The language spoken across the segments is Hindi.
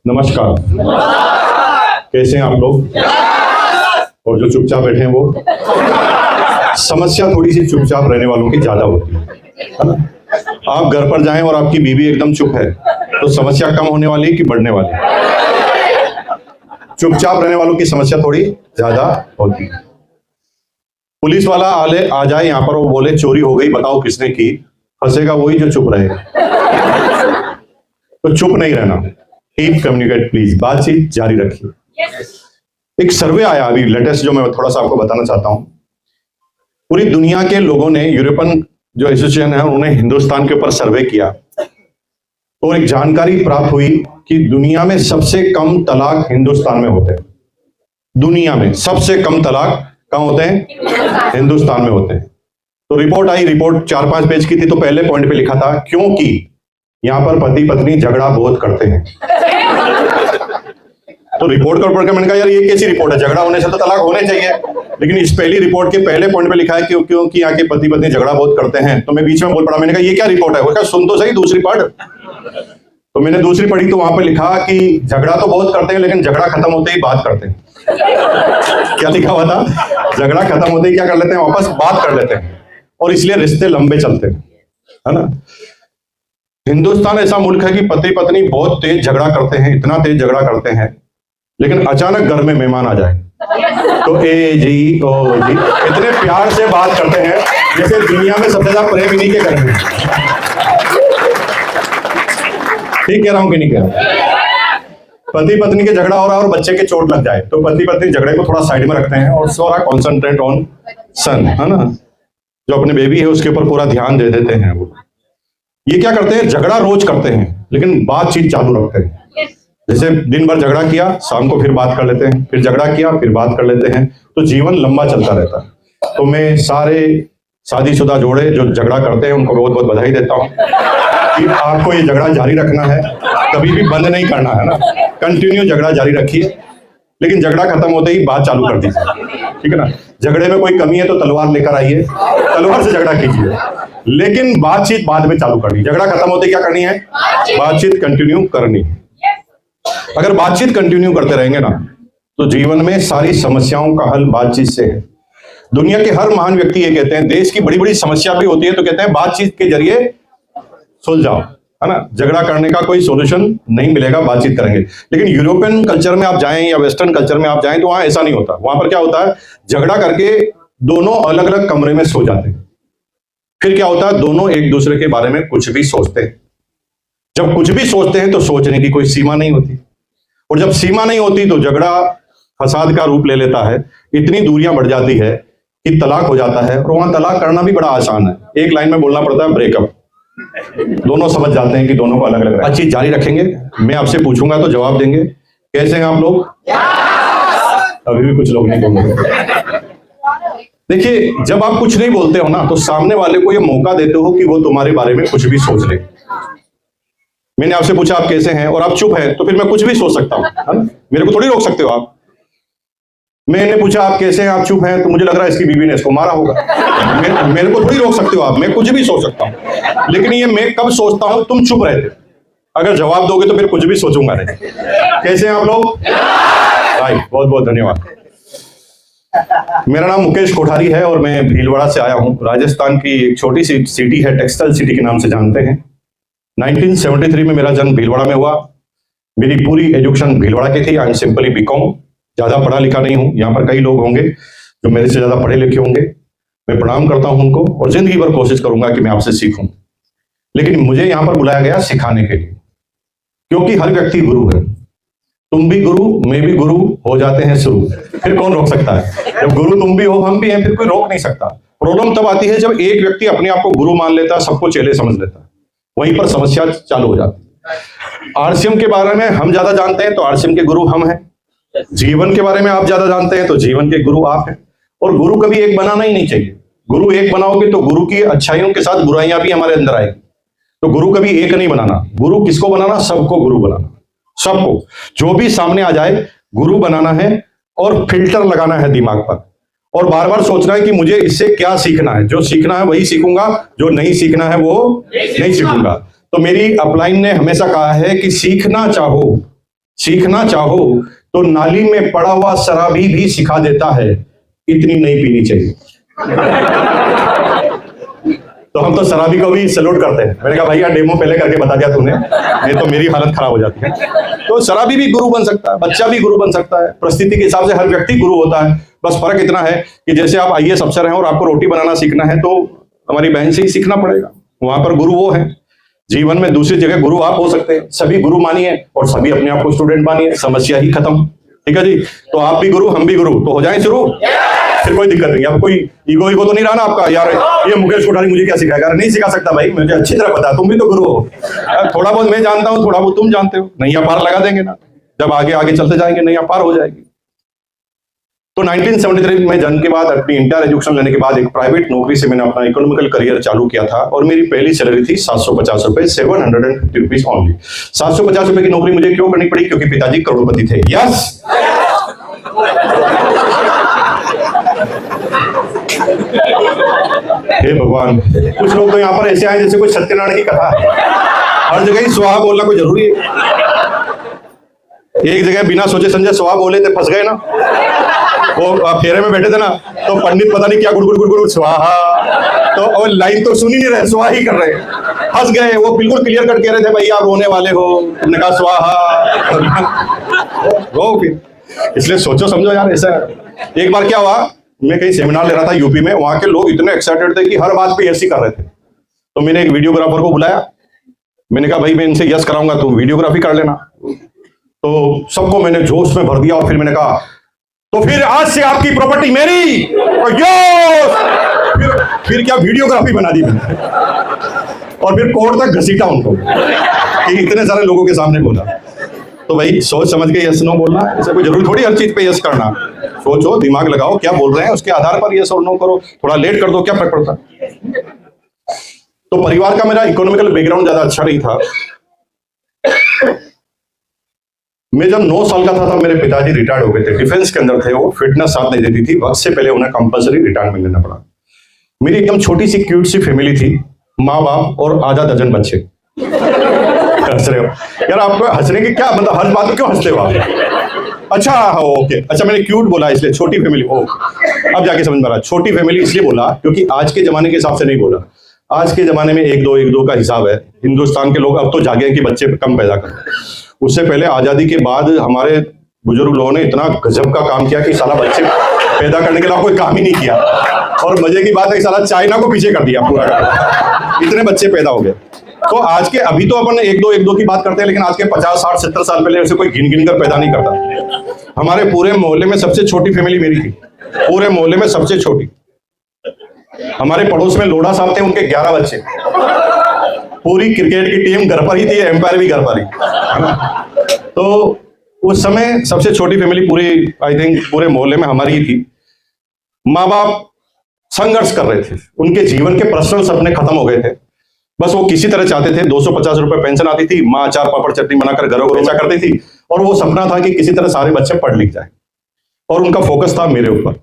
नमस्कार। कैसे हैं आप लोग? और जो चुपचाप बैठे हैं वो, समस्या थोड़ी सी चुपचाप रहने वालों की ज्यादा होती है ना? आप घर पर जाएं और आपकी बीवी एकदम चुप है तो समस्या कम होने वाली है कि बढ़ने वाली है? चुपचाप रहने वालों की समस्या थोड़ी ज्यादा होती है। पुलिस वाला आ जाए यहाँ पर, वो बोले चोरी हो गई, बताओ किसने की, फंसेगा वही जो चुप रहेगा। तो चुप नहीं रहना, कीप कम्युनिकेट प्लीज, बातचीत जारी रखिए। एक सर्वे आया अभी लेटेस्ट, जो मैं थोड़ा सा आपको बताना चाहता हूं। पूरी दुनिया के लोगों ने, यूरोपियन जो एसोसिएशन है उन्होंने हिंदुस्तान के ऊपर सर्वे किया, तो एक जानकारी प्राप्त हुई कि दुनिया में सबसे कम तलाक हिंदुस्तान में होते हैं। दुनिया में सबसे कम तलाक कहां होते हैं? हिंदुस्तान में होते हैं। तो रिपोर्ट आई, रिपोर्ट 4-5 पेज की थी। तो पहले पॉइंट पे लिखा था क्योंकि यहां पर पति पत्नी झगड़ा बहुत करते हैं। तो रिपोर्ट को पढ़कर मैंने कहा यार ये कैसी रिपोर्ट है, झगड़ा होने से तो तलाक होने चाहिए। लेकिन इस पहली रिपोर्ट के पहले पॉइंट पे लिखा है क्योंकि यहाँ के पति पत्नी झगड़ा बहुत करते हैं। तो मैं बीच में बोल पड़ा, मैंने कहा ये क्या रिपोर्ट है? वो कहा सुन तो सही, दूसरी पढ़। तो मैंने दूसरी पढ़ी तो वहां पे लिखा कि झगड़ा तो बहुत करते हैं लेकिन झगड़ा खत्म होते ही बात करते हैं। क्या लिखा हुआ था? झगड़ा खत्म होते ही क्या कर लेते हैं? वापस बात कर लेते हैं, और इसलिए रिश्ते लंबे चलते हैं, है ना? हिंदुस्तान ऐसा मुल्क है कि पति पत्नी बहुत तेज झगड़ा करते हैं, इतना तेज झगड़ा करते हैं, लेकिन अचानक घर में मेहमान आ जाए तो ए जी ओ जी इतने प्यार से बात करते हैं जैसे दुनिया में सबसे ज्यादा प्रेम इन्हीं के घर में। ठीक कह रहा हूं कि नहीं कह रहा? पति पत्नी के झगड़ा हो रहा है और बच्चे के चोट लग जाए तो पति पत्नी झगड़े को थोड़ा साइड में रखते हैं और थोड़ा कॉन्सेंट्रेट ऑन सन, है ना, जो अपने बेबी है उसके ऊपर पूरा ध्यान दे देते हैं। वो ये क्या करते हैं? झगड़ा रोज करते हैं लेकिन बातचीत चालू रखते हैं। जैसे दिन भर झगड़ा किया, शाम को फिर बात कर लेते हैं, फिर झगड़ा किया, फिर बात कर लेते हैं, तो जीवन लंबा चलता रहता है। तो मैं सारे शादीशुदा जोड़े जो झगड़ा करते हैं उनको बहुत बहुत बधाई देता हूँ कि आपको ये झगड़ा जारी रखना है, कभी भी बंद नहीं करना है ना, कंटिन्यू झगड़ा जारी रखिए। लेकिन झगड़ा खत्म होते ही बात चालू कर दीजिए, ठीक है ना? झगड़े में कोई कमी है तो तलवार लेकर आइए, तलवार से झगड़ा कीजिए, लेकिन बातचीत बाद में चालू करनी। झगड़ा खत्म होते क्या करनी है? बातचीत कंटिन्यू करनी। अगर बातचीत कंटिन्यू करते रहेंगे ना तो जीवन में सारी समस्याओं का हल बातचीत से है। दुनिया के हर महान व्यक्ति ये कहते हैं, देश की बड़ी बड़ी समस्या भी होती है तो कहते हैं बातचीत के जरिए सुलझाओ, है ना? झगड़ा करने का कोई सॉल्यूशन नहीं मिलेगा, बातचीत करेंगे। लेकिन यूरोपियन कल्चर में आप जाएं या वेस्टर्न कल्चर में आप जाएं तो वहां ऐसा नहीं होता। वहां पर क्या होता है? झगड़ा करके दोनों अलग अलग कमरे में सो जाते हैं। फिर क्या होता है? दोनों एक दूसरे के बारे में कुछ भी सोचते हैं। जब कुछ भी सोचते हैं तो सोचने की कोई सीमा नहीं होती, और जब सीमा नहीं होती तो झगड़ा फसाद का रूप ले लेता है। इतनी दूरियां बढ़ जाती है कि तलाक हो जाता है, और वहां तलाक करना भी बड़ा आसान है। एक लाइन में बोलना पड़ता है ब्रेकअप। दोनों समझ जाते हैं कि दोनों को अलग अलग। बातचीत जारी रखेंगे, मैं आपसे पूछूंगा तो जवाब देंगे। कैसे हैं आप लोग? अभी भी कुछ लोग नहीं बोल रहे। देखिए, जब आप कुछ नहीं बोलते हो ना तो सामने वाले को ये मौका देते हो कि वो तुम्हारे बारे में कुछ भी सोच ले। मैंने आपसे पूछा आप कैसे हैं और आप चुप हैं, तो फिर मैं कुछ भी सोच सकता हूं, मेरे को थोड़ी रोक सकते हो आप। मैंने पूछा आप कैसे हैं, आप चुप हैं, तो मुझे लग रहा है इसकी बीवी ने इसको मारा होगा। मेरे को थोड़ी रोक सकते हो आप, मैं कुछ भी सोच सकता हूं। लेकिन ये मैं कब सोचता हूं? तुम चुप रहते। अगर जवाब दोगे तो फिर कुछ भी सोचूंगा नहीं। कैसे हैं आप लोग? भाई बहुत बहुत धन्यवाद। मेरा नाम मुकेश कोठारी है और मैं भीलवाड़ा से आया हूं। राजस्थान की एक छोटी सी सिटी है, टेक्सटाइल सिटी के नाम से जानते हैं। 1973 में मेरा जन्म भीलवाड़ा में हुआ। मेरी पूरी एजुकेशन भीलवाड़ा की थी। आई एम सिंपली बीकॉम, ज्यादा पढ़ा लिखा नहीं हूं। यहाँ पर कई लोग होंगे जो मेरे से ज्यादा पढ़े लिखे होंगे, मैं प्रणाम करता हूं उनको, और जिंदगी भर कोशिश करूंगा कि मैं आपसे सीखूं। लेकिन मुझे यहाँ पर बुलाया गया सिखाने के लिए, क्योंकि हर व्यक्ति गुरु है। तुम भी गुरु, मैं भी गुरु, हो जाते हैं शुरू। फिर कौन रोक सकता है? जब गुरु तुम भी हो, हम भी हैं, फिर कोई रोक नहीं सकता। प्रॉब्लम तब आती है जब एक व्यक्ति अपने आप को गुरु मान लेता है, सबको चेले समझ लेता है, वहीं पर समस्या चालू हो जाती है। आरसीएम के बारे में हम ज्यादा जानते हैं तो आरसीएम के गुरु हम हैं। जीवन के बारे में आप ज्यादा जानते हैं तो जीवन के गुरु आप हैं। और गुरु कभी एक बनाना ही नहीं चाहिए। गुरु एक बनाओगे तो गुरु की अच्छाइयों के साथ बुराइयां भी हमारे अंदर आएगी। तो गुरु कभी एक नहीं बनाना। गुरु किसको बनाना? सबको गुरु बनाना, सबको। जो भी सामने आ जाए गुरु बनाना है, और फिल्टर लगाना है दिमाग पर, और बार बार सोचना है कि मुझे इससे क्या सीखना है। जो सीखना है वही सीखूंगा, जो नहीं सीखना है वो नहीं सीखूंगा। तो मेरी अपलाइन ने हमेशा कहा है कि सीखना चाहो सीखना चाहो तो नाली में पड़ा हुआ शराबी भी सिखा देता है, इतनी नहीं पीनी चाहिए। तो हम तो शराबी को भी सैल्यूट करते हैं। मैंने कहा भैया डेमो पहले करके बता दिया तूने, नहीं तो मेरी हालत खराब हो जाती है। तो शराबी भी गुरु बन सकता है, बच्चा भी गुरु बन सकता है। परिस्थिति के हिसाब से हर व्यक्ति गुरु होता है। बस फर्क इतना है कि जैसे आप IAS अफसर हैं और आपको रोटी बनाना सीखना है तो हमारी बहन से ही सीखना पड़ेगा। वहां पर गुरु वो है। जीवन में दूसरी जगह गुरु आप हो सकते हैं। सभी गुरु मानिए और सभी अपने आप को स्टूडेंट मानिए, समस्या ही खत्म। ठीक है जी। तो आप भी गुरु, हम भी गुरु, तो हो जाए शुरू। फिर कोई दिक्कत नहीं। अब कोई ईगो तो नहीं रहा ना आपका, यार ये मुकेश कोठारी मुझे क्या सिखाएगा? नहीं सिखा सकता भाई, मुझे अच्छी तरह पता है, तुम भी तो गुरु हो। थोड़ा बहुत मैं जानता हूँ, थोड़ा बहुत तुम जानते हो। नैया पार लगा देंगे ना, जब आगे आगे चलते जाएंगे नैया पार हो जाएगी। तो 1973 में जन्म के बाद अपनी इंटर एजुकेशन लेने के बाद एक प्राइवेट नौकरी से मैंने अपना इकोनॉमिकल करियर चालू किया था और मेरी पहली सैलरी थी 750 रुपए, 750 रुपीज ओनली। 750 रुपए की नौकरी मुझे क्यों करनी पड़ी? क्योंकि पिताजी करोड़पति थे। यस। हे भगवान, कुछ लोग तो यहाँ पर ऐसे आए जैसे कोई सत्यनारायण की कथा है। हर जगह ही स्वाहा बोलना कोई जरूरी है? एक जगह बिना सोचे समझे स्वाहा बोले थे, फंस गए ना। वो फेरे में बैठे थे ना, तो पंडित पता नहीं क्या गुड़ गुड़ गुड़ गुड़ स्वाहा, तो और लाइन तो सुन ही नहीं रहे, स्वाहा ही कर रहे, फंस गए। वो बिल्कुल क्लियर कट कह रहे थे, भाई आप रोने वाले हो, तुमने कहा स्वाहा। वो फिर इसलिए सोचो समझो यार। ऐसा एक बार क्या हुआ, मैं कहीं सेमिनार ले रहा था यूपी में, वहां के लोग इतने एक्साइटेड थे कि हर बात पे यस ही कर रहे थे। तो मैंने एक वीडियोग्राफर को बुलाया, मैंने कहा भाई मैं इनसे यस कराऊंगा, तुम वीडियोग्राफी कर लेना। तो सबको मैंने जोश में भर दिया और फिर मैंने कहा तो फिर आज से आपकी प्रॉपर्टी मेरी। फिर क्या वीडियोग्राफी बना दी मैंने, और फिर कोर्ट तक घसीटा उनको कि इतने सारे लोगों के सामने बोला। तो भाई सोच समझ के यस नो बोलना, ऐसा कोई जरूरी थोड़ी हर चीज पे यस करना। सोचो, दिमाग लगाओ, क्या बोल रहे हैं उसके आधार पर यस और नो करो। थोड़ा लेट कर दो, क्या फर्क पड़ता है? तो परिवार का मेरा इकोनॉमिकल बैकग्राउंड ज्यादा अच्छा नहीं था। मैं जब 9 साल का था तब मेरे पिताजी रिटायर्ड हो गए थे, डिफेंस के अंदर थे वो। फिटनेस साथ नहीं देती थी, वक्त से पहले उन्हें कंपलसरी रिटायरमेंट लेना पड़ा। मेरी एकदम छोटी सी क्यूट सी फैमिली थी, माँ बाप और आधा दर्जन बच्चे। हंस रहे हो यार? आपको हंसने की क्या मतलब, हर बात में क्यों हंसते हो आप? अच्छा ओके, अच्छा मैंने क्यूट बोला इसलिए, छोटी फैमिली। ओ अब जाके समझ में आ रहा। छोटी फैमिली इसलिए बोला क्योंकि आज के जमाने के हिसाब से नहीं बोला। आज के जमाने में 1-2 का हिसाब है। हिंदुस्तान के लोग अब तो जागे कि बच्चे कम पैदा करें। उससे पहले आजादी के बाद हमारे बुजुर्ग लोगों ने इतना गजब का काम किया कि साला बच्चे पैदा करने के लिए कोई काम ही नहीं किया। और मजे की बात है, साला चाइना को पीछे कर दिया पूरा, इतने बच्चे पैदा हो गए। तो आज के अभी तो अपन 1-2 की बात करते हैं, लेकिन आज के 50, 60, 70 साल पहले ऐसे कोई गिन गिन कर पैदा नहीं करता। हमारे पूरे मोहल्ले में सबसे छोटी फैमिली मेरी थी, पूरे मोहल्ले में सबसे छोटी। हमारे पड़ोस में लोढ़ा साहब थे, उनके 11 बच्चे। पूरी क्रिकेट की टीम घर पर ही थी, एम्पायर भी घर पर ही, है ना। तो उस समय सबसे छोटी फैमिली पूरी, आई थिंक पूरे मोहल्ले में हमारी ही थी। माँ बाप संघर्ष कर रहे थे, उनके जीवन के पर्सनल सपने खत्म हो गए थे। बस वो किसी तरह चाहते थे, 250 रुपए पेंशन आती थी, माँ अचार पापड़ चटनी बनाकर घरों को बेचा करती थी, और वो सपना था कि किसी तरह सारे बच्चे पढ़ लिख जाए। और उनका फोकस था मेरे ऊपर।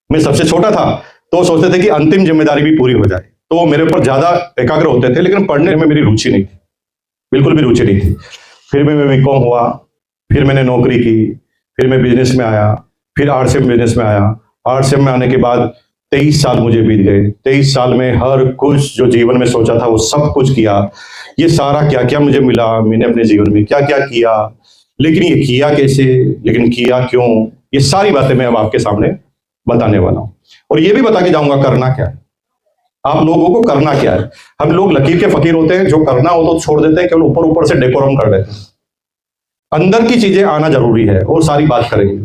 मैं सबसे छोटा था तो सोचते थे कि अंतिम जिम्मेदारी भी पूरी हो जाए, तो वो मेरे ऊपर ज्यादा एकाग्र होते थे। लेकिन पढ़ने में मेरी रुचि नहीं थी, बिल्कुल भी रुचि नहीं थी। फिर मैं बीकॉम हुआ, फिर मैंने नौकरी की, फिर मैं बिजनेस में आया, फिर आरसीएम बिजनेस में आया। आरसीएम में आने के बाद 23 साल मुझे बीत गए। 23 साल में हर कुछ जो जीवन में सोचा था वो सब कुछ किया। ये सारा क्या क्या मुझे मिला, मैंने अपने जीवन में क्या क्या किया, लेकिन ये किया कैसे, लेकिन किया क्यों, ये सारी बातें मैं अब आपके सामने बताने वाला हूं। और ये भी बता के जाऊंगा करना क्या है, आप लोगों को करना क्या है। हम लोग लकीर के फकीर होते हैं, जो करना हो तो छोड़ देते हैं, केवल ऊपर ऊपर से डेकोरम कर देते हैं। अंदर की चीजें आना जरूरी है और सारी बात करेंगे।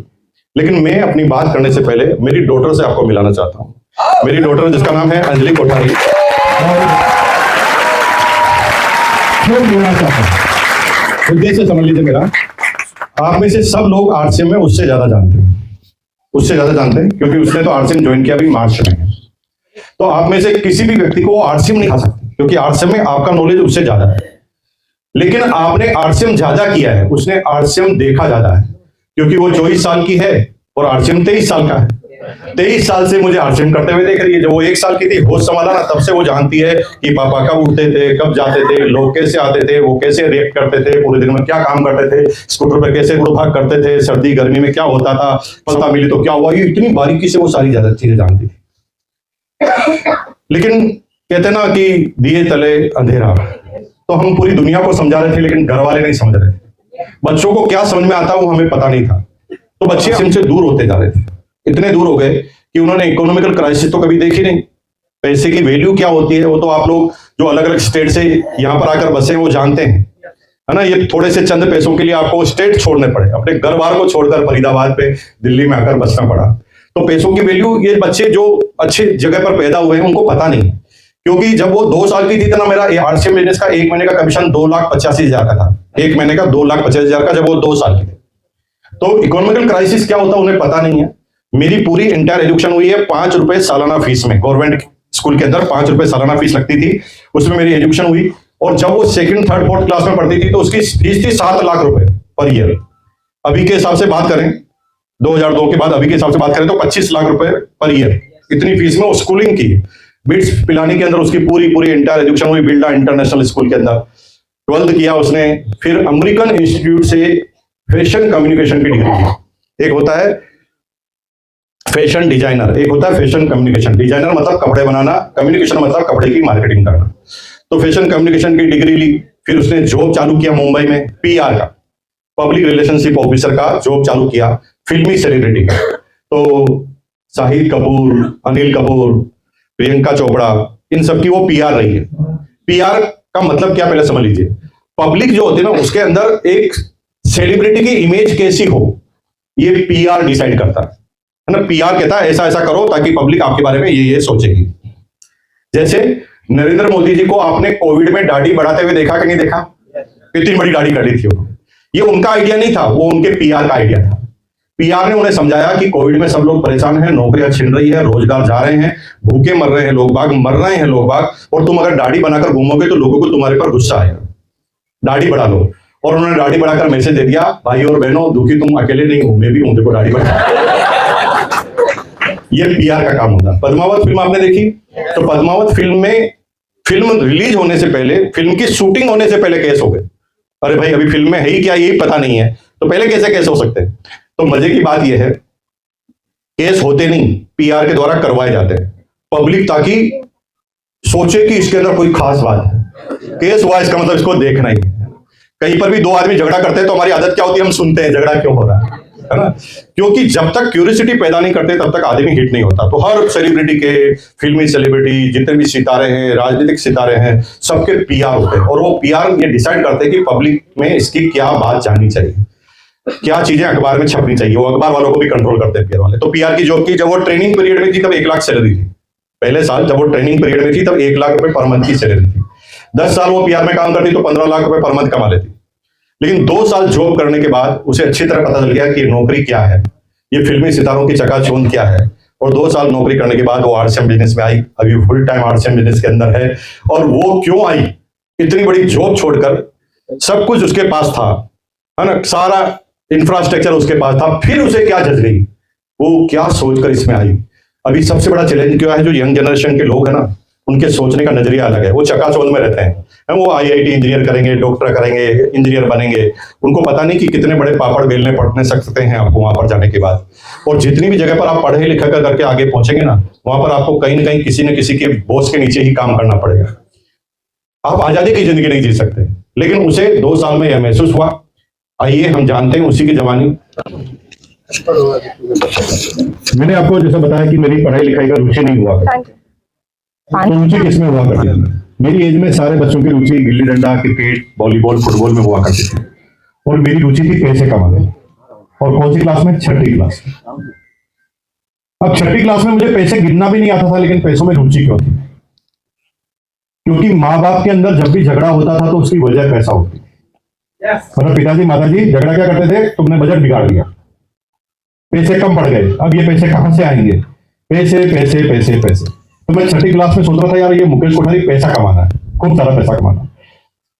लेकिन मैं अपनी बात करने से पहले मेरी डॉटर से आपको मिलाना चाहता हूं। मेरी डॉटर जिसका नाम है अंजलि कोठारी। उद्देश्य समझ लीजिए मेरा, आप में से सब लोग आरसीएम में उससे ज्यादा जानते हैं, क्योंकि उसने तो आरसीएम ज्वाइन किया अभी मार्च में। तो आप में से किसी भी व्यक्ति को वो आरसीएम नहीं खा सकते, क्योंकि आरसीएम में आपका नॉलेज उससे ज्यादा है। लेकिन आपने आरसीएम ज्यादा किया है, उसने आरसीएम देखा ज्यादा है, क्योंकि वो 24 साल की है और आरसीएम 23 साल का है। 23 साल से मुझे आरसीएम करते हुए देख रही है। जब वो 1 साल की थी, होश संभाला ना, तब से वो जानती है कि पापा कब उठते थे, कब जाते थे, लोग कैसे आते थे, वो कैसे रिएक्ट करते थे, पूरे दिन में क्या काम करते थे, स्कूटर पर कैसे उड़ भाग करते थे, सर्दी गर्मी में क्या होता था, पता मिली तो क्या हुआ। ये इतनी बारीकी से वो सारी ज्यादा चीजें जानती थी। लेकिन कहते ना कि दिए तले अंधेरा, तो हम पूरी दुनिया को समझा रहे थे, लेकिन घर वाले नहीं समझ रहे थे। बच्चों को क्या समझ में आता वो हमें पता नहीं था। तो बच्चे हमसे दूर होते जा रहे थे, इतने दूर हो गए कि उन्होंने इकोनॉमिकल क्राइसिस तो कभी देखी नहीं। पैसे की वैल्यू क्या होती है वो तो आप लोग जो अलग अलग स्टेट से यहाँ पर आकर बसे हैं वो जानते हैं, है ना। ये थोड़े से चंद पैसों के लिए आपको स्टेट छोड़ने पड़े, अपने घर बार को छोड़कर फरीदाबाद पे दिल्ली में आकर बसना पड़ा। तो पैसों की वैल्यू ये बच्चे जो अच्छे जगह पर पैदा हुए हैं उनको पता नहीं, क्योंकि जब वो 2 साल की थी तो ना, मेरा आरसीएम बिजनेस का 1 महीने का कमीशन 2,85,000 का था। 1 महीने का 2,85,000 का, जब वो 2 साल की थी। तो इकोनॉमिकल क्राइसिस क्या होता है उन्हें पता नहीं है। मेरी पूरी इंटायर एजुकेशन हुई है 5 रुपए सालाना फीस में। गवर्नमेंट स्कूल के अंदर 5 रुपए सालाना फीस लगती थी, उसमें मेरी एजुकेशन हुई। और जब वो 2nd, 3rd, 4th क्लास में पढ़ती थी तो उसकी फीस थी 7 लाख रुपए पर ईयर। अभी के हिसाब से बात करें, 2002 के बाद अभी के हिसाब से बात करें तो 25 लाख रुपए पर ईयर, इतनी फीस में स्कूलिंग की। बिट्स पिलानी के अंदर उसकी पूरी इंटायर एजुकेशन हुई बिल्डा इंटरनेशनल स्कूल के अंदर। 12th किया उसने, फिर अमेरिकन इंस्टीट्यूट से फैशन कम्युनिकेशन की डिग्री की। एक होता है फैशन डिजाइनर, एक होता है फैशन कम्युनिकेशन। डिजाइनर मतलब कपड़े बनाना, कम्युनिकेशन मतलब कपड़े की मार्केटिंग करना। तो फैशन कम्युनिकेशन की डिग्री ली, फिर उसने जॉब चालू किया मुंबई में, पीआर का, पब्लिक रिलेशनशिप ऑफिसर का जॉब चालू किया, फिल्मी सेलिब्रिटी का। तो शाहिद कपूर, अनिल कपूर, प्रियंका चोपड़ा, इन सब की वो पीआर रही है। पीआर का मतलब क्या पहले समझ लीजिए। पब्लिक जो होती है ना उसके अंदर एक सेलिब्रिटी की इमेज कैसी हो, ये पीआर डिसाइड करता है ना। पीआर कहता है ऐसा ऐसा करो ताकि पब्लिक आपके बारे में ये सोचेगी। जैसे नरेंद्र मोदी जी को आपने कोविड में दाढ़ी बढ़ाते हुए देखा कि नहीं देखा? इतनी बड़ी दाढ़ी कर ली थी उन्होंने। ये उनका आइडिया नहीं था, वो उनके पीआर का आइडिया था। पीआर ने उन्हें समझाया कि कोविड में सब लोग परेशान हैं, नौकरियां छिन रही है, रोजगार जा रहे हैं, भूखे मर रहे हैं लोग बाग, मर रहे हैं लोग बाग, और तुम अगर दाढ़ी बनाकर घूमोगे तो लोगों को तुम्हारे पर गुस्सा आएगा, दाढ़ी बढ़ा लो। और उन्होंने दाढ़ी बढ़ाकर मैसेज दे दिया, भाई और बहनों दुखी तुम अकेले नहीं हो, मैं भी हूं, देखो दाढ़ी बढ़ा। ये पीआर का काम होता है। पद्मावत फिल्म आपने देखी? तो पद्मावत फिल्म में फिल्म रिलीज होने से पहले, फिल्म की शूटिंग होने से पहले केस हो गए। अरे भाई अभी फिल्म में है ही क्या यही पता नहीं है, तो पहले कैसे केस हो सकते हैं? तो मजे की बात यह है, केस होते नहीं, पीआर के द्वारा करवाए जाते हैं। पब्लिक ताकि सोचे कि इसके अंदर कोई खास बात है। केस हुआ इसका मतलब इसको देखना ही। कहीं पर भी 2 आदमी झगड़ा करते हैं तो हमारी आदत क्या होती है, हम सुनते हैं झगड़ा क्यों हो रहा है ना। क्योंकि जब तक क्यूरियोसिटी पैदा नहीं करते तब तक आदमी हिट नहीं होता। तो हर सेलिब्रिटी के, फिल्मी सेलिब्रिटी, जितने भी सितारे हैं, राजनीतिक सितारे हैं, सबके पीआर होते हैं। और वो पीआर ये डिसाइड करते हैं कि पब्लिक में इसकी क्या बात जाननी चाहिए, क्या चीजें अखबार में छपनी चाहिए। वो अखबार वालों को भी कंट्रोल करते हैं पीआर वाले। तो पीआर की जॉब की, जब वो ट्रेनिंग पीरियड में थी तब 1 लाख सैलरी थी। पहले साल जब वो ट्रेनिंग पीरियड में थी तब 1 लाख रुपए पर मंथ की सैलरी थी। 10 साल वो पीआर में काम करती तो 15 लाख रुपए पर मंथ कमा लेती। लेकिन 2 साल जॉब करने के बाद उसे अच्छी तरह पता चल गया कि नौकरी क्या है, ये फिल्मी सितारों की चकाचौंध क्या है। और 2 साल नौकरी करने के बाद वो आरसीएम बिजनेस में आई। अभी फुल टाइम आरसीएम बिजनेस के अंदर है। और वो क्यों आई? इतनी बड़ी जॉब छोड़कर, सब कुछ उसके पास था, है ना, सारा इंफ्रास्ट्रक्चर उसके पास था, फिर उसे क्या जज गई, वो क्या सोचकर इसमें आई। अभी सबसे बड़ा चैलेंज क्या है, जो यंग जनरेशन के लोग हैं ना, उनके सोचने का नजरिया अलग है। वो चकाचौंध में रहते हैं, वो आईआईटी इंजीनियर करेंगे, डॉक्टर करेंगे, इंजीनियर बनेंगे। उनको पता नहीं कि कितने बड़े पापड़ बेलने पड़ने सकते हैं आपको वहां पर जाने के बाद। और जितनी भी जगह पर आप पढ़े लिखा करके आगे पहुंचेंगे ना, वहां पर आपको कहीं ना कहीं किसी न किसी के बोझ के नीचे ही काम करना पड़ेगा। आप आजादी की जिंदगी नहीं जी सकते। लेकिन उसे 2 साल में यह महसूस हुआ। आइए हम जानते हैं उसी की जवानी। मैंने आपको जैसा बताया कि मेरी पढ़ाई लिखाई का रुचि नहीं हुआ करती। तो रुचि किसमें हुआ करती थी? मेरी एज में सारे बच्चों की रुचि gilli danda, cricket, volleyball, football में हुआ करती थी। और मेरी रुचि थी पैसे कमाने। और कौन सी क्लास में? 6ठी क्लास में। अब 6ठी क्लास में मुझे पैसे गिनना भी नहीं आता था, लेकिन पैसों में रुचि क्यों थी? क्योंकि माँ बाप के अंदर जब भी झगड़ा होता था तो उसकी वजह पैसा होती। मतलब पिताजी माताजी झगड़ा क्या करते थे, तुमने बजट बिगाड़ दिया, पैसे कम पड़ गए, अब ये पैसे कहां से आएंगे? पैसे पैसे पैसे पैसे। तो मैं 6ठी क्लास में सोच रहा था यार ये मुकेश कोठारी पैसा कमाना है, खूब सारा पैसा कमाना।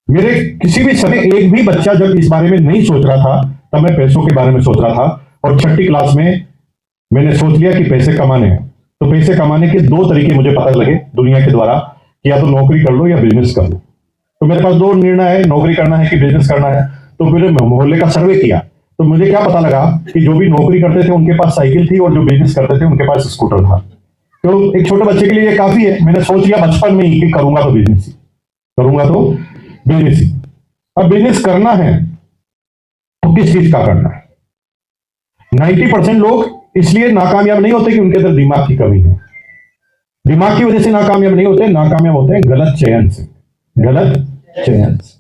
मेरे किसी भी समय एक भी बच्चा जब इस बारे में नहीं सोच रहा था, तब मैं पैसों के बारे में सोच रहा था। और 6ठी क्लास में मैंने सोच लिया कि पैसे कमाने हैं, तो पैसे कमाने के दो तरीके मुझे पता लगे दुनिया के द्वारा कि या तो नौकरी कर लो या बिजनेस कर लो। तो मेरे पास दो निर्णय है, नौकरी करना है कि बिजनेस करना है। तो मैंने मोहल्ले का सर्वे किया, तो मुझे क्या पता लगा कि जो भी नौकरी करते थे उनके पास साइकिल थी और जो बिजनेस करते थे उनके पास स्कूटर था। तो एक छोटे बच्चे के लिए ये काफी है। मैंने सोच लिया बचपन में ही कि करूंगा तो बिजनेस ही, करूंगा तो बिजनेस ही। अब बिजनेस करना है तो किस चीज का करना है? 90% लोग इसलिए नाकामयाब नहीं होते कि उनके अंदर दिमाग की कमी है। दिमाग की वजह से नाकामयाब नहीं होते, नाकामयाब होते हैं गलत चयन से। गलत चयन से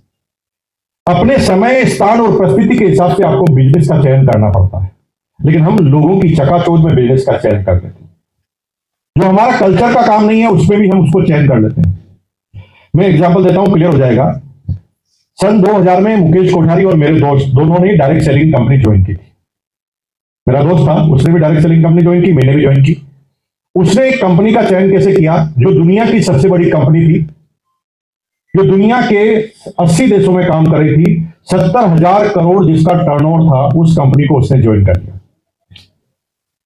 अपने समय, स्थान और परिस्थिति के हिसाब से आपको बिजनेस का चयन करना पड़ता है, लेकिन हम लोगों की चकाचौंध में बिजनेस का चयन कर लेते हैं। जो हमारा कल्चर का काम नहीं है उसमें भी हम उसको चयन कर लेते हैं। मैं एग्जांपल देता हूं, क्लियर हो जाएगा। सन 2000 में मुकेश कोठारी और मेरे दोस्त दोनों ने डायरेक्ट सेलिंग कंपनी ज्वाइन की थी। मेरा दोस्त था, उसने भी डायरेक्ट सेलिंग कंपनी ज्वाइन की, मैंने भी ज्वाइन की। उसने एक कंपनी का चयन कैसे किया जो दुनिया की सबसे बड़ी कंपनी थी, जो दुनिया के 80 देशों में काम कर रही थी, 70,000 करोड़ जिसका टर्नओवर था, उस कंपनी को उसने ज्वाइन कर लिया।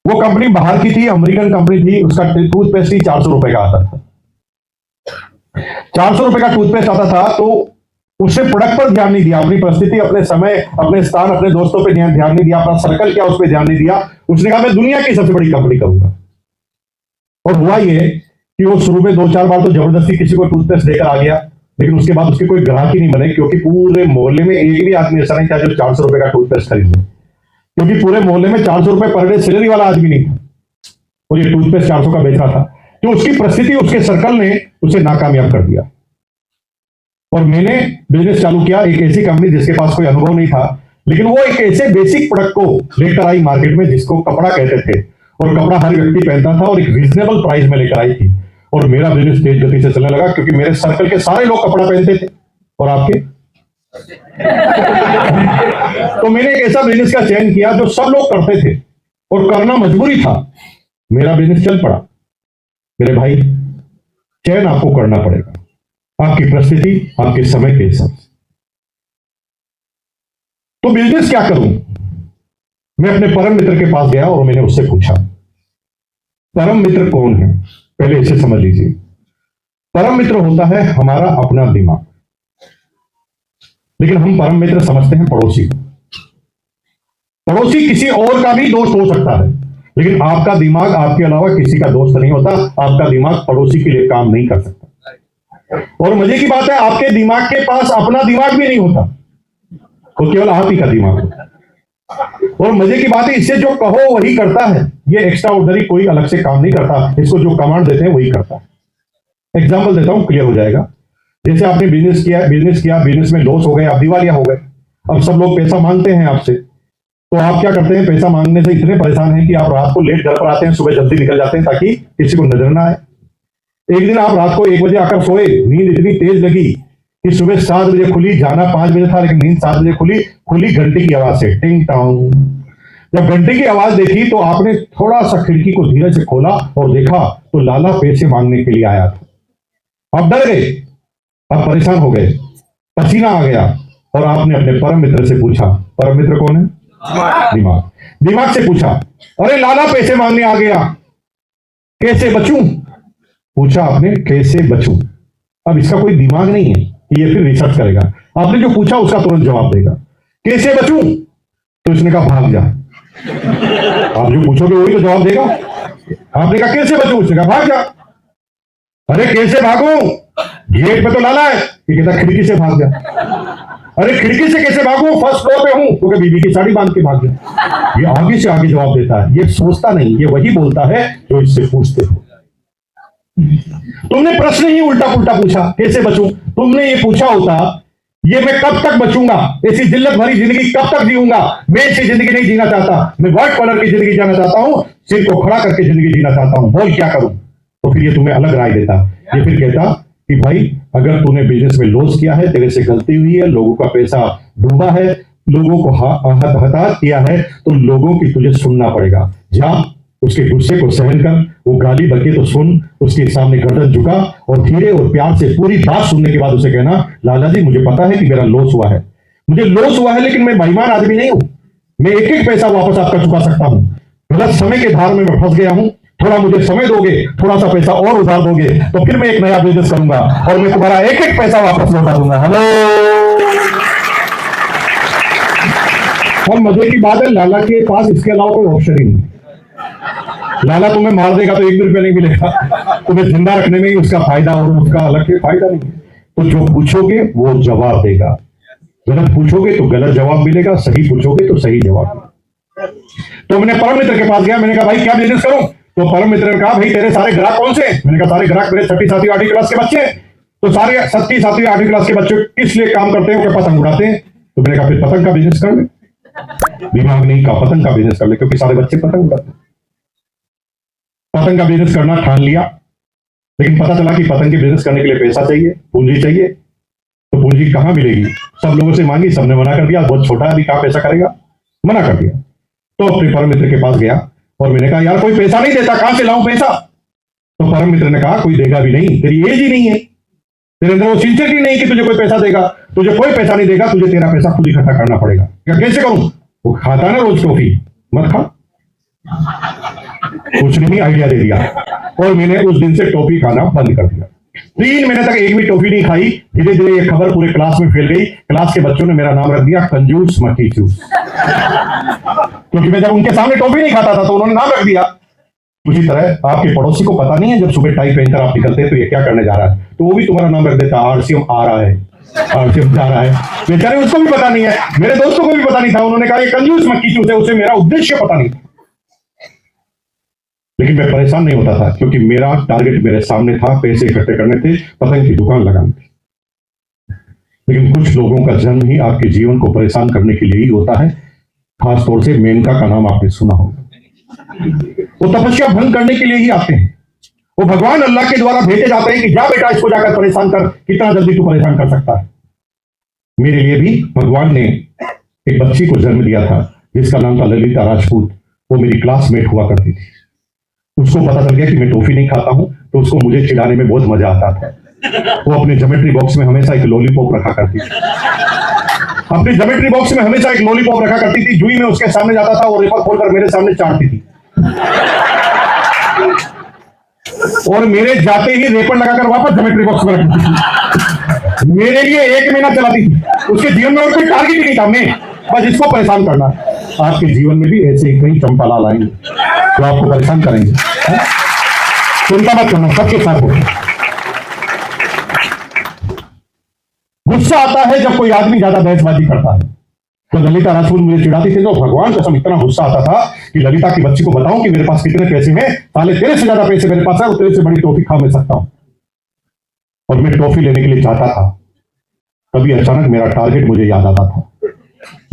वो कंपनी बाहर की थी, अमेरिकन कंपनी थी। उसका टूथपेस्ट ही 400 रुपए का आता था। 400 रुपए का टूथपेस्ट आता था। तो उसने प्रोडक्ट पर ध्यान नहीं दिया, अपनी परिस्थिति, अपने समय, अपने स्थान, अपने दोस्तों पे ध्यान नहीं दिया, अपना सर्कल क्या उस पर ध्यान नहीं दिया। उसने कहा मैं दुनिया की सबसे बड़ी कंपनी करूंगा। और हुआ ये कि वो शुरू में 2-4 बार तो जबरदस्ती किसी को टूथपेस्ट देकर आ गया, लेकिन उसके बाद उसके कोई ग्राहक ही नहीं बने, क्योंकि पूरे मोहल्ले में एक भी आदमी ऐसा नहीं था जो 400 रुपए का टूथपेस्ट खरीद ले। क्योंकि पूरे मोहल्ले में 400 रुपए पर डे सैलरी वाला आदमी नहीं था, और ये टूथपेस्ट 400 का बेच रहा था। तो उसकी परिस्थिति, उसके सर्कल ने उसे नाकामयाब कर दिया। और मैंने बिजनेस चालू किया, एक ऐसी कंपनी जिसके पास कोई अनुभव नहीं था, लेकिन वो एक ऐसे बेसिक प्रोडक्ट को लेकर आई मार्केट में जिसको कपड़ा कहते थे, और कपड़ा हर व्यक्ति पहनता था, और एक रीजनेबल प्राइस में लेकर आई थी। और मेरा बिजनेस तेज गति से चलने लगा, क्योंकि मेरे सर्कल के सारे लोग कपड़ा पहनते थे। और आपके तो मैंने एक ऐसा बिजनेस का चयन किया जो सब लोग करते थे और करना मजबूरी था। मेरा बिजनेस चल पड़ा। मेरे भाई, चयन आपको करना पड़ेगा, आपकी परिस्थिति, आपके समय के हिसाब से। तो बिजनेस क्या करूं? मैं अपने परम मित्र के पास गया और मैंने उससे पूछा, परम मित्र कौन है? पहले इसे समझ लीजिए। परम मित्र होता है हमारा अपना दिमाग, लेकिन हम परम मित्र समझते हैं पड़ोसी को। पड़ोसी किसी और का भी दोस्त हो सकता है, लेकिन आपका दिमाग आपके अलावा किसी का दोस्त नहीं होता। आपका दिमाग पड़ोसी के लिए काम नहीं कर सकता। और मजे की बात है, आपके दिमाग के पास अपना दिमाग भी नहीं होता, वो केवल आप ही का दिमाग होता है। और मजे की बात है, इससे जो कहो वही करता है। ये एक्स्ट्रा ऑर्डिनरी कोई अलग से काम नहीं करता, इसको जो कमांड देते हैं वही करता है। एग्जांपल देता हूं, क्लियर हो जाएगा। जैसे आपने बिजनेस किया, बिजनेस में लॉस हो गए, आप दिवालिया हो गए। अब सब लोग पैसा मांगते हैं आपसे, तो आप क्या करते हैं? पैसा मांगने से इतने परेशान हैं कि आप रात को लेट घर पर आते हैं, सुबह जल्दी निकल जाते हैं ताकि किसी को नजर ना आए। एक दिन आप रात को 1 बजे आकर सोए, नींद इतनी तेज लगी कि सुबह 7 बजे खुली, जाना 5 बजे था, लेकिन नींद 7 बजे खुली घंटे की आवाज से, टिंग टांग। जब घंटे की आवाज देखी तो आपने थोड़ा सा खिड़की को धीरे से खोला और देखा तो लाला पैसे मांगने के लिए आया था। आप डर गए, आप परेशान हो गए, पसीना आ गया, और आपने अपने परम मित्र से पूछा। परम मित्र कौन है? दिमाग से पूछा, अरे लाला पैसे मांगने आ गया, कैसे बचूं? पूछा आपने, कैसे बचूं? अब इसका कोई दिमाग नहीं है, ये फिर रिसर्च करेगा। आपने जो पूछा उसका तुरंत जवाब देगा, कैसे बचूं? तो इसने कहा भाग जा। आप जो पूछोगे वही तो जवाब देगा। आपने कहा कैसे बचूं? उसने कहा भाग जा। अरे कैसे भागूं? गेट पे तो लाला है। ये कहता खिड़की से भाग जा। अरे खिड़की से कैसे भागूं? फर्स्ट फ्लोर पे हूं। तो बीबी की साड़ी बांध के भाग जा। ये आगे से आगे जवाब देता है, ये सोचता नहीं, ये वही बोलता है जो इससे पूछते हो। तुमने प्रश्न ही उल्टा पुल्टा पूछा, कैसे बचूं? तुमने ये पूछा होता, ये मैं कब तक बचूंगा, ऐसी जिल्लत भरी जिंदगी कब तक जीऊंगा, मैं ऐसी जिंदगी नहीं जीना चाहता, मैं व्हाइट कॉलर की जिंदगी जीना चाहता हूं, सिर को खड़ा करके जिंदगी जीना चाहता हूं, बोल क्या करूं? तो फिर ये तुम्हें अलग राय देता। ये फिर कहता कि भाई अगर तूने बिजनेस में लॉस किया है, तेरे से गलती हुई है, लोगों का पैसा डूबा है, लोगों को हताहत किया है, तो लोगों की तुझे सुनना पड़ेगा। जा, उसके गुस्से को सहन कर, वो गाली बके तो सुन, उसके सामने गर्दन झुका और धीरे और प्यार से पूरी बात सुनने के बाद उसे कहना, लाला जी मुझे पता है कि मेरा लॉस हुआ है, लेकिन मैं बेईमान आदमी नहीं हूं, मैं एक एक पैसा वापस आपका चुका सकता हूं, गलत समय के धार में मैं फंस गया हूं, थोड़ा मुझे समय दोगे, थोड़ा सा पैसा और उधार दोगे तो फिर मैं एक नया बिजनेस करूंगा और मैं तुम्हारा एक एक पैसा वापस लौटा दूंगा। हेलो। और मजे की बात है, लाला के पास इसके अलावा कोई ऑप्शन ही नहीं। लाला तुम्हें मार देगा तो 1 भी रुपया नहीं मिलेगा, तुम्हें जिंदा रखने में ही उसका फायदा और उसका अलग से फायदा नहीं। तो जो पूछोगे वो जवाब देगा, गलत पूछोगे तो गलत जवाब मिलेगा, सही पूछोगे तो सही जवाब मिलेगा। तो मैंने परम मित्र के पास गया, मैंने कहा भाई क्या बिजनेस करूं? तो परम मित्र ने कहा भाई तेरे सारे ग्राहक कौन से? मैंने कहा सारे ग्राहक मेरे 6वीं 7वीं 8वीं क्लास के बच्चे। तो सारे 6वीं 7वीं 8वीं क्लास के बच्चे किस लिए काम करते हैं? क्या पतंग उड़ाते हैं। तो मैंने कहा फिर पतंग का बिजनेस कर ले। दिमाग नहीं का, पतंग का बिजनेस कर ले, क्योंकि सारे बच्चे पतंग उड़ाते हैं। पतंग का बिजनेस करना ठान लिया, लेकिन पता चला कि पतंग के बिजनेस करने के लिए पैसा चाहिए, पूंजी चाहिए। तो पूंजी कहां मिलेगी? सब लोगों से मांगी, सबने मना कर दिया, बहुत छोटा अभी कहां पैसा करेगा, मना कर दिया। तो अपने परम मित्र के पास गया और मैंने कहा यार कोई पैसा नहीं देता, कहां से लाऊं पैसा? तो परम मित्र ने कहा कोई देगा भी नहीं, तेरी एज ही नहीं है, तेरे अंदर वो सिंसियरिटी नहीं कि तुझे कोई पैसा देगा, तुझे कोई पैसा नहीं देगा, तुझे तेरा पैसा खुद इकट्ठा करना पड़ेगा। क्या कैसे करूं? वो खाता ना रोज टॉफी, मत खा। उसने ही आइडिया दे दिया और मैंने उस दिन से टॉफी खाना बंद कर दिया। 3 महीने तक एक भी टॉफी नहीं खाई। धीरे धीरे ये खबर पूरे क्लास में फैल गई। क्लास के बच्चों ने मेरा नाम रख दिया कंजूस मक्खी चूस, क्योंकि मैं जब उनके सामने टॉफी नहीं खाता था तो उन्होंने नाम रख दिया। उसी तरह आपके पड़ोसी को पता नहीं है जब सुबह टाई पहनकर आप निकलते हैं तो ये क्या करने जा रहा है, तो वो भी तुम्हारा नाम रख देता है आरसीएम आ रहा है, आरसीएम जा रहा है। बेचारे उसको भी पता नहीं है, मेरे दोस्तों को भी पता नहीं था। उन्होंने कहा ये कंजूस मक्खी चूस है, उसे मेरा उद्देश्य पता नहीं था। लेकिन मैं परेशान नहीं होता था, क्योंकि मेरा टारगेट मेरे सामने था, पैसे इकट्ठे करने थे, पतंग की दुकान लगानी थी। लेकिन कुछ लोगों का जन्म ही आपके जीवन को परेशान करने के लिए ही होता है। खास तौर से मेनका का नाम आपने सुना होगा। वो तपस्या भंग करने के लिए ही आते हैं। वो भगवान अल्लाह के द्वारा भेजे जाते हैं कि जा बेटा इसको जाकर परेशान कर, कितना जल्दी तू परेशान कर सकता है। मेरे लिए भी भगवान ने एक बच्ची को जन्म दिया था जिसका नाम था ललिता राजपूत। वो मेरी क्लासमेट हुआ करती थी। उसको पता चल गया कि मैं टॉफी नहीं खाता हूं, तो उसको मुझे चिढ़ाने में बहुत मजा आता था। वो अपने ज्योमेट्री बॉक्स में हमेशा एक लॉलीपॉप रखा करती थी। अपने ज्योमेट्री बॉक्स में हमेशा एक लॉलीपॉप रखा करती थी। जुई में उसके सामने जाता था और रेपर खोलकर मेरे सामने चाटती थी। और मेरे जाते ही रेपर लगाकर वापस ज्योमेट्री बॉक्स में रखती थी। मेरे लिए 1 महीना चलाती थी। उसके जीवन में और कोई टारगेट ही नहीं था, मैं बस इसको परेशान करना। आपके जीवन में भी ऐसे ही कई चंपालाल आएंगे तो आपको परेशान करेंगे। चिंता मत करना, सबके साथ हो। गुस्सा आता है जब कोई आदमी ज्यादा बहसबाजी करता है। तो ललिता राजपूत मुझे चिढ़ाती थी, तो भगवान कसम इतना गुस्सा आता था कि ललिता की बच्ची को बताऊं कि मेरे पास कितने पैसे हैं, साले तेरे से ज्यादा पैसे मेरे पास है और तेरे से बड़ी टॉफी खा मैं सकता हूं। और मैं टॉफी लेने के लिए जाता था, तभी अचानक मेरा टारगेट मुझे याद आता था।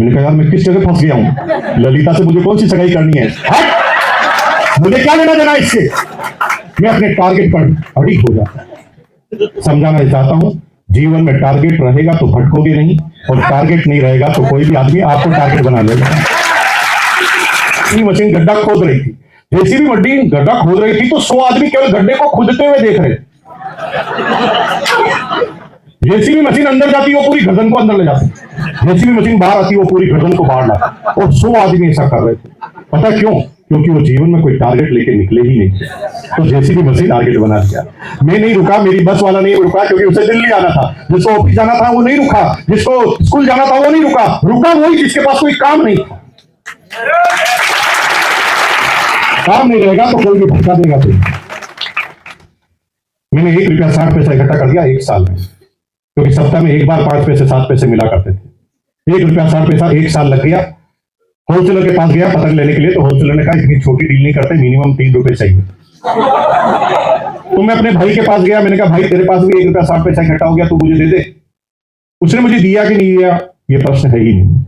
मैंने कहा यार मैं किस जगह फंस गया हूं, ललिता से मुझे कौन सी सगाई करनी है, हट मुझे क्या लेना देना इससे। मैं अपने टारगेट पर अड़िग हो जाता। समझाना चाहता हूं, जीवन में टारगेट रहेगा तो भटकोगे नहीं, और टारगेट नहीं रहेगा तो कोई भी आदमी आपको टारगेट बना लेगा। मशीन गड्ढा खोद रही थी, जैसी भी मशीन गड्ढा खोद रही थी तो 100 आदमी केवल गड्ढे को खोदते हुए देख रहे। जैसी भी मशीन अंदर जाती वो पूरी गर्दन को अंदर ले जाती, जैसी भी मशीन बाहर आती वो पूरी गर्दन को बाहर लाती, और 100 आदमी ऐसा कर रहे थे। पता क्यों? क्योंकि वो जीवन में कोई टारगेट लेके निकले ही नहीं। तो जैसी भी मशीन टारगेट बना दिया। मैं नहीं रुका, मेरी बस वाला नहीं रुका, क्योंकि उसे दिल्ली आना था। जिसको ऑफिस जाना था वो नहीं रुका, जिसको स्कूल जाना था वो नहीं रुका। रुका वही जिसके पास कोई काम नहीं था। काम नहीं रहेगा तो कोई भी भटका देगा। तो मैंने 1 रुपया 60 पैसा इकट्ठा कर दिया 1 साल में, क्योंकि सप्ताह में एक बार 5 पैसे 7 पैसे मिला करते थे। 1 रुपया 60 पैसा 1 साल लग गया। होलसेलर के पास गया पतंग लेने के लिए, तो होलसेलर ने कहा इतनी छोटी डील नहीं करते, मिनिमम 3 रुपए चाहिए। तो मैं अपने भाई के पास गया, मैंने कहा भाई तेरे पास भी 1 रुपया 60 पैसा इकट्ठा हो गया, तू मुझे दे दे। उसने मुझे दिया कि नहीं दिया ये प्रश्न है ही नहीं।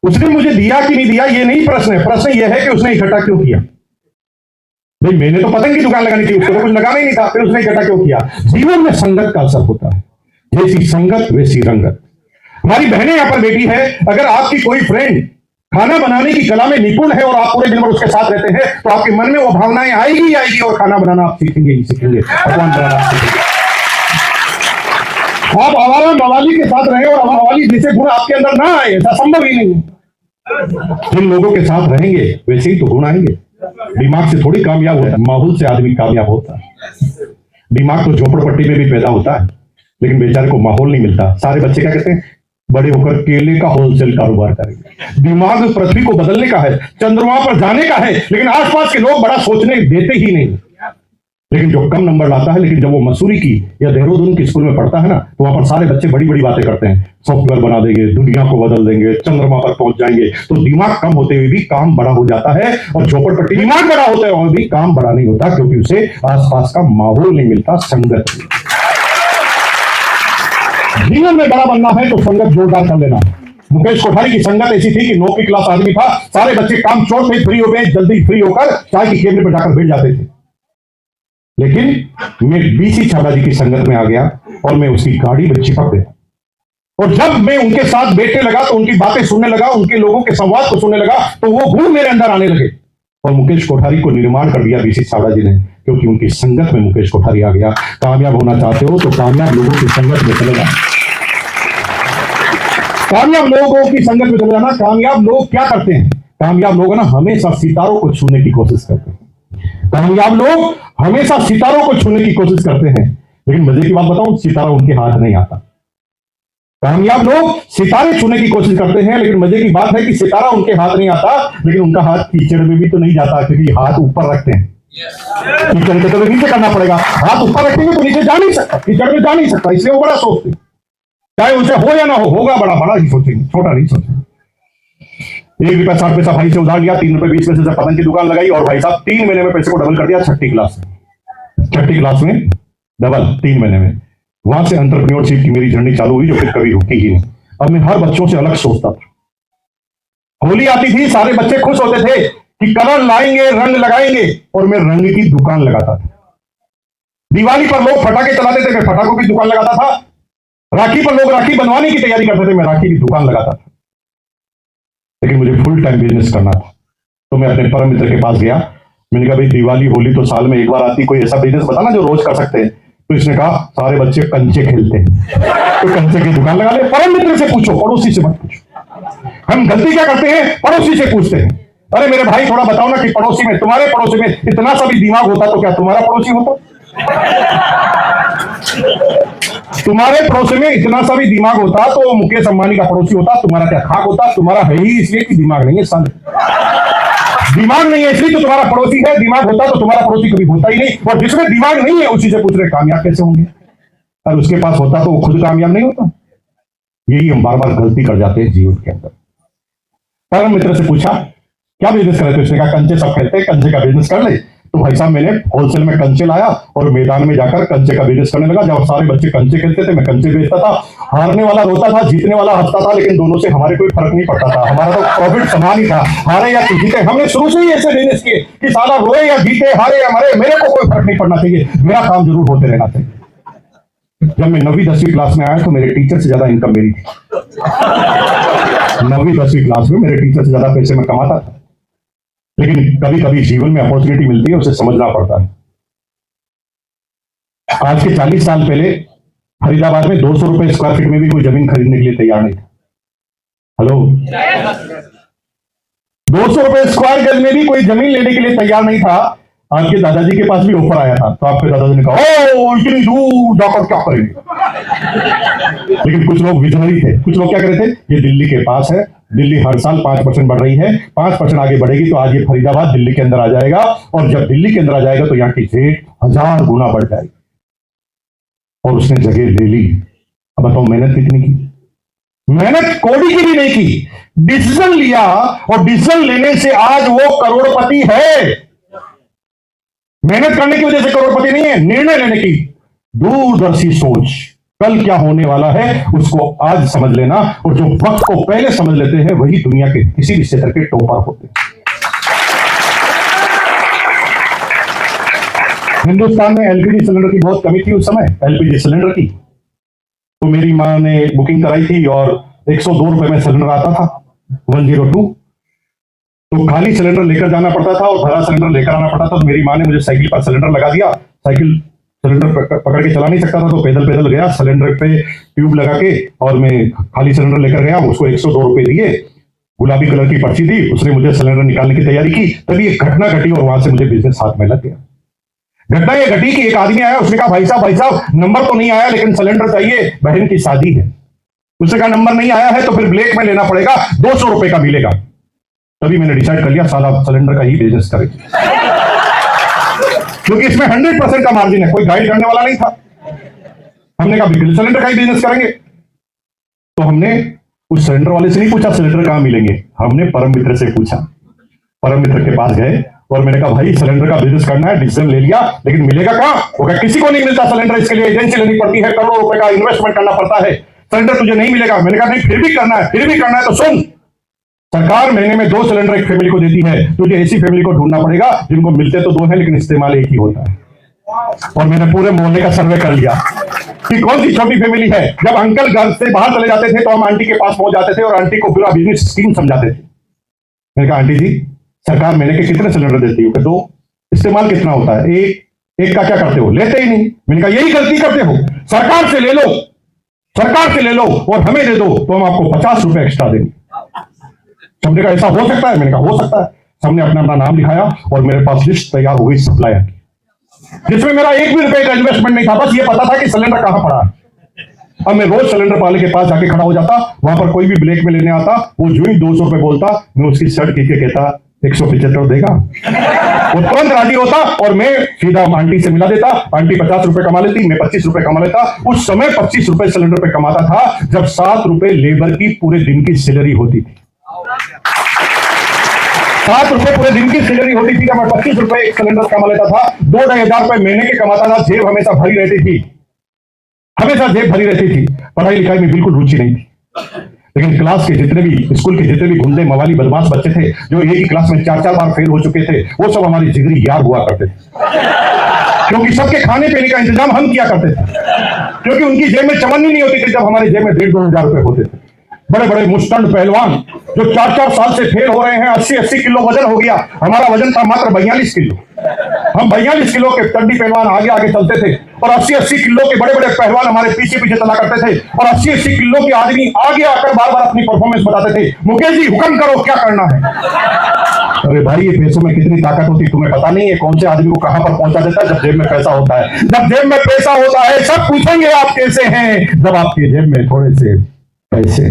उसने मुझे दिया कि नहीं दिया ये नहीं प्रश्न है, प्रश्न यह है कि उसने इकट्ठा क्यों किया। भाई मैंने तो पतंग की दुकान लगानी थी, उसको तो कुछ लगाना ही नहीं था, फिर उसने इकट्ठा क्यों किया। जीवन में संगत का असर होता है, जैसी संगत वैसी रंगत। हमारी बहनें यहां पर बैठी है, अगर आपकी कोई फ्रेंड खाना बनाने की कला में निपुण है और आप पूरे दिन भर उसके साथ रहते हैं, तो आपके मन में वो भावनाएं आएगी ही आएगी, और खाना बनाना आप सीखेंगे ही सीखेंगे, पकवान बनाना आप सीखेंगे। आप आवारा मवाली के साथ रहे और मवाली जैसे गुण आपके अंदर ना आए, ऐसा संभव ही नहीं। जिन लोगों के साथ रहेंगे वैसे ही तो गुण आएंगे। दिमाग से थोड़ी कामयाब होता है, माहौल से आदमी कामयाब होता है। दिमाग तो झोपड़पट्टी में भी पैदा होता है, लेकिन बेचारे को माहौल नहीं मिलता। सारे बच्चे क्या कहते हैं, बड़े होकर केले का होलसेल कारोबार करेंगे। दिमाग पृथ्वी को बदलने का है, चंद्रमा पर जाने का है, लेकिन आसपास के लोग बड़ा सोचने देते ही नहीं। लेकिन जो कम नंबर लाता है, लेकिन जब वो मसूरी की या देहरादून की स्कूल में पढ़ता है ना, तो वहां पर सारे बच्चे बड़ी बड़ी बातें करते हैं, सॉफ्टवेयर बना देंगे, दुनिया को बदल देंगे, चंद्रमा पर पहुंच जाएंगे। तो दिमाग कम होते हुए भी काम बड़ा हो जाता है, और झोपड़पट्टी दिमाग बड़ा होते हुए भी काम बड़ा नहीं होता, क्योंकि उसे आसपास का माहौल नहीं मिलता, संगत। जीवन में बड़ा बनना है तो संगत जोरदार कर लेना। मुकेश कोठारी की संगत ऐसी थी कि 9वीं की क्लास आदमी था, सारे बच्चे काम छोड़ के फ्री हो गए, जल्दी फ्री होकर चाय की केबिन पर जाकर बैठ जाते थे। लेकिन मैं बीसी छाबड़ा जी की संगत में आ गया और मैं उसकी गाड़ी में चिपक गया, और जब मैं उनके साथ बैठने लगा तो उनकी बातें सुनने लगा, उनके लोगों के संवाद को सुनने लगा, तो वो गुण मेरे अंदर आने लगे। और मुकेश कोठारी को निर्माण कर दिया बीसी छाबड़ा जी ने, क्योंकि उनकी संगत में मुकेश कोठारी आ गया। कामयाब होना चाहते हो तो कामयाब लोगों की संगत में चले जाना। कामयाब लोगों की संगत में चले जाना। कामयाब लोग क्या करते हैं? कामयाब लोग ना हमेशा सितारों को छूने की कोशिश करते हैं। कामयाब लोग हमेशा सितारों को छूने की कोशिश करते हैं, लेकिन मजे की बात बताऊं, सितारा उनके हाथ नहीं आता। कामयाब लोग सितारे छूने की कोशिश करते हैं, लेकिन मजे की बात है कि सितारा उनके हाथ नहीं आता, लेकिन उनका हाथ कीचड़ में भी तो नहीं जाता, क्योंकि हाथ ऊपर रखते हैं। कीचड़ के तो नीचे करना पड़ेगा, हाथ ऊपर रखेंगे तो नीचे जा नहीं सकता, कीचड़ में जा नहीं सकता, इसलिए वो बड़ा सोचते, चाहे उनसे हो या ना हो, होगा बड़ा, बड़ा ही सोचेंगे, छोटा नहीं सोचेंगे। 1 रुपया 60 पैसा भाई से उधार लिया, 3 रुपए 20 पैसे से पतंग की दुकान लगाई, और भाई साहब 3 महीने में पैसे को डबल कर दिया। छठी क्लास में डबल 3 महीने में। वहां से एंटरप्रेन्योरशिप की मेरी जर्नी चालू हुई, जो फिर कभी रुकी ही नहीं। अब मैं हर बच्चों से अलग सोचता था। होली आती थी, सारे बच्चे खुश होते थे कि कलर लाएंगे, रंग लगाएंगे, और मैं रंग की दुकान लगाता था। दिवाली पर लोग फटाके चलाते थे, मैं फटाकों की दुकान लगाता था। राखी पर लोग राखी बनवाने की तैयारी करते थे, मैं राखी की दुकान लगाता था। लेकिन मुझे फुल टाइम बिजनेस करना था, तो मैं अपने परम मित्र के पास गया। मैंने कहा भाई, दिवाली होली तो साल में एक बार आती, कोई ऐसा बिजनेस बताना जो रोज कर सकते हैं। तो इसने कहा सारे बच्चे कंचे खेलते हैं, तो कंचे की दुकान लगा ले। परम मित्र से पूछो, पड़ोसी से मत पूछो। हम गलती क्या करते हैं, पड़ोसी से पूछते हैं। अरे मेरे भाई, थोड़ा बताओ ना कि पड़ोसी में, तुम्हारे पड़ोसी में इतना सा भी दिमाग होता तो क्या तुम्हारा पड़ोसी होता? तुम्हारे पड़ोसी में इतना सा भी दिमाग होता तो मुकेश अंबानी का पड़ोसी होता। तुम्हारा क्या खाक होता? तुम्हारा है ही इसलिए कि दिमाग नहीं है। सन दिमाग नहीं है इसलिए तो तुम्हारा पड़ोसी है। दिमाग होता तो तुम्हारा पड़ोसी कभी होता ही नहीं। और जिसमें दिमाग नहीं है उसी से पूछ रहे कामयाब कैसे होंगे, और उसके पास होता तो वो खुद कामयाब नहीं होता। यही हम बार बार गलती कर जाते हैं जीवन के अंदर। परम मित्र से पूछा क्या बिजनेस करे, तो उसने कहा कंचे सब खेलते हैं, कंचे का बिजनेस कर ले। तो भाई साहब, मैंने होलसेल में कंचे लाया और मैदान में जाकर कंचे का बिजनेस करने लगा। जब सारे बच्चे कंचे खेलते थे, मैं कंचे बेचता था। हारने वाला रोता था, जीतने वाला हंसता था, लेकिन दोनों से हमारे कोई फर्क नहीं पड़ता था। हमारा तो प्रॉफिट समान ही था, हारे या जीते। हमने शुरू से ही ऐसे बिजनेस किए कि साला रोए या जीते, हारे या मरे, मेरे को कोई फर्क नहीं पड़ना चाहिए, मेरा काम जरूर होते रहना चाहिए। जब मैं 9वीं 10वीं क्लास में आया तो मेरे टीचर से ज्यादा इनकम मेरी थी। 9वीं 10वीं क्लास में मेरे टीचर से ज्यादा पैसे मैं कमाता था। लेकिन कभी कभी जीवन में अपॉर्चुनिटी मिलती है, उसे समझना पड़ता है। आज के 40 साल पहले फरीदाबाद में 200 रुपए स्क्वायर फीट में भी कोई जमीन खरीदने के लिए तैयार नहीं था। हेलो, 200 रुपए स्क्वायर गज में भी कोई जमीन लेने के लिए तैयार नहीं था। आपके दादाजी के पास भी ऑफर आया था, तो आपके दादाजी ने कहा ओ इतनी दूर जाकर क्या करेंगे। लेकिन कुछ लोग विजनरी थे, कुछ लोग क्या करे थे, ये दिल्ली के पास है, दिल्ली हर साल 5% बढ़ रही है, 5% आगे बढ़ेगी तो आज ये फरीदाबाद दिल्ली के अंदर आ जाएगा, और जब दिल्ली के अंदर आ जाएगा तो यहाँ की रेट 1000 गुना बढ़ जाएगी। और उसने जगह ले ली। अब बताओ मेहनत कितनी की? मेहनत कोड़ी की भी नहीं की, डिसीजन लिया, और डिसीजन लेने से आज वो करोड़पति है। मेहनत करने की वजह से करोड़पति नहीं है, निर्णय लेने की दूरदर्शी सोच। कल क्या होने वाला है उसको आज समझ लेना, और जो वक्त को पहले समझ लेते हैं वही दुनिया के किसी भी क्षेत्र के टॉपर होते हैं। हिंदुस्तान में एलपीजी सिलेंडर की बहुत कमी थी उस समय, एलपीजी सिलेंडर की। तो मेरी मां ने बुकिंग कराई थी और 102 रुपए में सिलेंडर आता था, 102। तो खाली सिलेंडर लेकर जाना पड़ता था और भरा सिलेंडर लेकर आना पड़ता था। तो मेरी मां ने मुझे साइकिल पर सिलेंडर लगा दिया। साइकिल सिलेंडर पकड़ के चला नहीं सकता था, तो पैदल पैदल गया, सिलेंडर पे ट्यूब लगा के, और मैं खाली सिलेंडर लेकर गया। उसको 102 रुपए दिए, गुलाबी कलर की पर्ची दी, उसने मुझे सिलेंडर निकालने की तैयारी की, तभी एक घटना घटी और वहां से मुझे बिजनेस हाथ में लग गया। घटना ये घटी कि एक आदमी आया, उसने कहा भाई साहब नंबर तो नहीं आया लेकिन सिलेंडर चाहिए, बहन की शादी है। उसने कहा नंबर नहीं आया है तो फिर ब्लैक में लेना पड़ेगा, 200 रुपए का मिलेगा। तभी मैंने डिसाइड कर लिया साला सिलेंडर का ही बिजनेस करें, क्योंकि इसमें 100% का मार्जिन है, कोई गाइड करने वाला नहीं था। हमने कहा बिल्कुल सिलेंडर का ही बिजनेस करेंगे। तो हमने उस सिलेंडर वाले से नहीं पूछा सिलेंडर कहां मिलेंगे, हमने परम मित्र से पूछा। परम मित्र के पास गए और मैंने कहा भाई सिलेंडर का बिजनेस करना है, डिसीजन ले लिया, लेकिन मिलेगा कहां? वो कहा किसी को नहीं मिलता सिलेंडर, इसके लिए एजेंसी लेनी पड़ती है, करोड़ों रुपए का इन्वेस्टमेंट करना पड़ता है, सिलेंडर तुझे नहीं मिलेगा। मैंने कहा नहीं फिर भी करना है तो सुन, सरकार महीने में 2 सिलेंडर एक फैमिली को देती है, तुझे ऐसी फैमिली को ढूंढना पड़ेगा जिनको मिलते तो 2 हैं लेकिन इस्तेमाल एक ही होता है। और मैंने पूरे मोहल्ले का सर्वे कर लिया कि कौन सी छोटी फैमिली है। जब अंकल घर से बाहर चले जाते थे तो हम आंटी के पास पहुंच जाते थे और आंटी को पूरा बिजनेस स्कीम समझाते थे। मैंने कहा आंटी जी सरकार महीने के कितने सिलेंडर देती है? 2। इस्तेमाल कितना होता है? एक का क्या करते हो? लेते ही नहीं। मैंने कहा यही गलती करते हो, सरकार से ले लो और हमें दे दो तो हम आपको 50 रुपए एक्स्ट्रा देंगे। सबने कहा ऐसा हो सकता है? मैंने कहा हो सकता है। सबने अपना अपना नाम लिखाया और मेरे पास लिस्ट तैयार हो गई सप्लायर की, जिसमें मेरा 1 भी रुपए का इन्वेस्टमेंट नहीं था, बस ये पता था कि सिलेंडर कहां पड़ा है। अब मैं रोज सिलेंडर वाले के पास जाके खड़ा हो जाता, वहां पर कोई भी ब्लैक में लेने आता, वो जो ही 200 रुपए बोलता, मैं उसकी शर्ट खींच के कहता 175 देगा, वो तुरंत राजी होता और मैं सीधा आंटी से मिला देता। आंटी 50 रुपए कमा लेती, मैं 25 रुपए कमा लेता। उस समय 25 रुपए सिलेंडर पे कमाता था जब 7 रुपए लेबर की पूरे दिन की सैलरी होती थी। 7 रुपए पूरे दिन की सैलरी होती थी, मैं 25 रुपए एक सिलेंडर कमा लेता था। 2-2,500 रुपए महीने के कमाता था। जेब हमेशा भरी रहती थी, पढ़ाई लिखाई में बिल्कुल रुचि नहीं थी, लेकिन क्लास के जितने भी स्कूल के जितने भी गुंडे मवाली बदमाश बच्चे थे जो एक ही क्लास में 4-4 बार फेल हो चुके थे, वो सब हमारी जिगरी यार हुआ करते थे, क्योंकि सबके खाने पीने का इंतजाम हम किया करते थे, क्योंकि उनकी जेब में चवन्नी नहीं होती थी जब हमारी जेब में 1,500-2,000 रुपए होते थे। बड़े बड़े मुस्तंड पहलवान जो 4-4 साल से फेल हो रहे हैं, 80-80 किलो वजन हो गया, हमारा वजन था मात्र 42 किलो। हम 42 किलो के तड्डी पहलवान आगे चलते थे और 80-80 किलो के बड़े बड़े पहलवान हमारे पीछे चला करते थे और 80-80 किलो के आदमी आगे आकर बार बार अपनी परफॉर्मेंस बताते थे, मुकेश जी हुक्म करो क्या करना है। अरे भाई ये पैसों में कितनी ताकत होती है तुम्हें पता नहीं है, कौन से आदमी को कहां पर पहुंचा देता है जब जेब में पैसा होता है। जब जेब में पैसा होता है सब पूछेंगे आप कैसे हैं, जब आपकी जेब में थोड़े से पैसे